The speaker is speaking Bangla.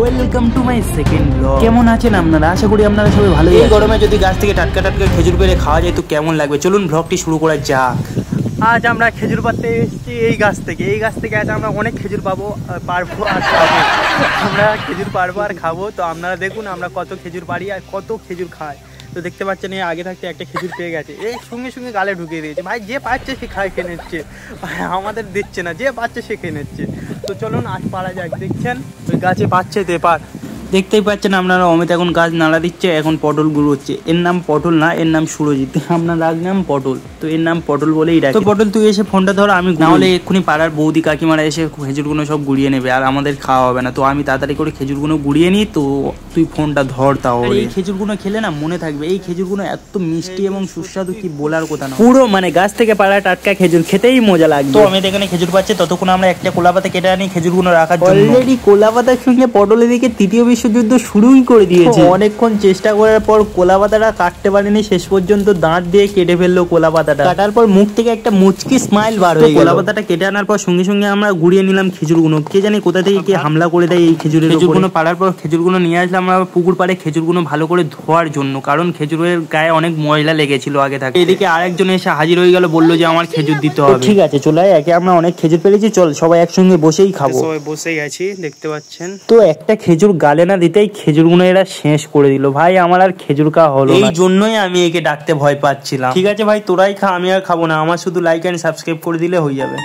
Welcome to my second blog. কেমন আছেন আপনারা? আশা করি আপনারা সবাই ভালো। এই গরমে যদি গাছ থেকে টাটকা টাটকা খেজুর পেড়ে খাওয়া যায় তো কেমন লাগবে, চলুন ব্লগটি শুরু করা যাক। আজ আমরা খেজুর পাড়তে এসেছি এই গাছ থেকে আজ আমরা অনেক খেজুর পারবো আর খাবো। আমরা খেজুর পারবো আর খাবো। তো আপনারা দেখুন আমরা কত খেজুর পারি আর কত খেজুর খাই। তো দেখতে পাচ্ছেন এই আগে থাকতে একটা খেজুর পেয়ে গেছে, এই সঙ্গে সঙ্গে গালে ঢুকিয়ে দিয়েছে। ভাই যে পাচ্ছে সে খেয়ে নিচ্ছে, আমাদের দিচ্ছে না, যে পাচ্ছে সে খেয়ে নিচ্ছে। তো চলুন আজ পারা যাক। দেখছেন ওই গাছে পাচ্ছে তেপার, দেখতেই পাচ্ছেন আপনারা অমিত এখন গাছ নাড়া দিচ্ছে, এখন পটল গুলো হচ্ছে। এর নাম পটল না, এর নাম সুরজিৎ, আপনার রাখলাম পটল, তো এর নাম পটল বলেই ডাকে। তো পটল তুই এসে ফোনটা ধর, আমি না হলে এক্ষুনি পাড়ার বৌদি কাকিমারা এসে খেজুরগুলো সব গুড়িয়ে নেবে আর আমাদের খাওয়া হবে না। তো আমি তাড়াতাড়ি করে খেজুরগুলো গুড়িয়ে নিই, তো তুই ফোনটা ধর। তাহলে এই খেজুরগুলো খেলে না মনে থাকবে, এই খেজুরগুলো এত মিষ্টি এবং সুস্বাদু কি বলার কথা না। পুরো মানে গাছ থেকে পাড়া টাটকা খেজুর খেতেই মজা লাগবে। তো আমি এখানে খেজুর পাচ্ছে, ততক্ষণ আমরা একটা কোলা পাতা কেটে আনি খেজুরগুলো রাখার জন্য। অলরেডি কোলা পাতার সঙ্গে পটলের দিকে তৃতীয় বিশ্বযুদ্ধ শুরুই করে দিয়েছে। অনেকক্ষণ চেষ্টা করার পর কোলা পাতাটা কাটতে পারেনি, শেষ পর্যন্ত দাঁত দিয়ে কেটে ফেললো কোলা পাতাটা। কাটার পর মুখ থেকে একটা মুচকি স্মাইল বার হয়ে গেল। কোলা পাতাটা কেটে আনার পর সঙ্গে সঙ্গে আমরা গুড়িয়ে নিলাম খেজুরগুলো। কে জানি কোথা থেকে কে হামলা করে দেয় এই খেজুরগুলো পাড়ার পর খেজুরগুলো নিয়ে আসলাম আমরা পুকুর পাড়ে খেজুরগুলো ভালো করে ধোয়ার জন্য, কারণ খেজুরের গায়ে অনেক ময়লা লেগেছিল আগে থাকে। এদিকে আরেকজন এসে হাজির হয়ে গেল, বললো যে আমার খেজুর দিতে হবে। ঠিক আছে চলে আয়, একে আমরা অনেক খেজুর পেরেছি, চল সবাই একসঙ্গে বসেই খাবো। সবাই বসেই আছি দেখতে পাচ্ছেন। তো একটা খেজুর গালে না দিতেই খেজুরগুলো এরা শেষ করে দিল। ভাই আমার আর খেজুর খাওয়া হলো না, এই জন্যই আমি একে ডাকতে ভয় পাচ্ছিলাম। ঠিক আছে ভাই তোরাই খা, আমি আর খাবো না, আমার শুধু লাইক এন্ড সাবস্ক্রাইব করে দিলে হয়ে যাবে।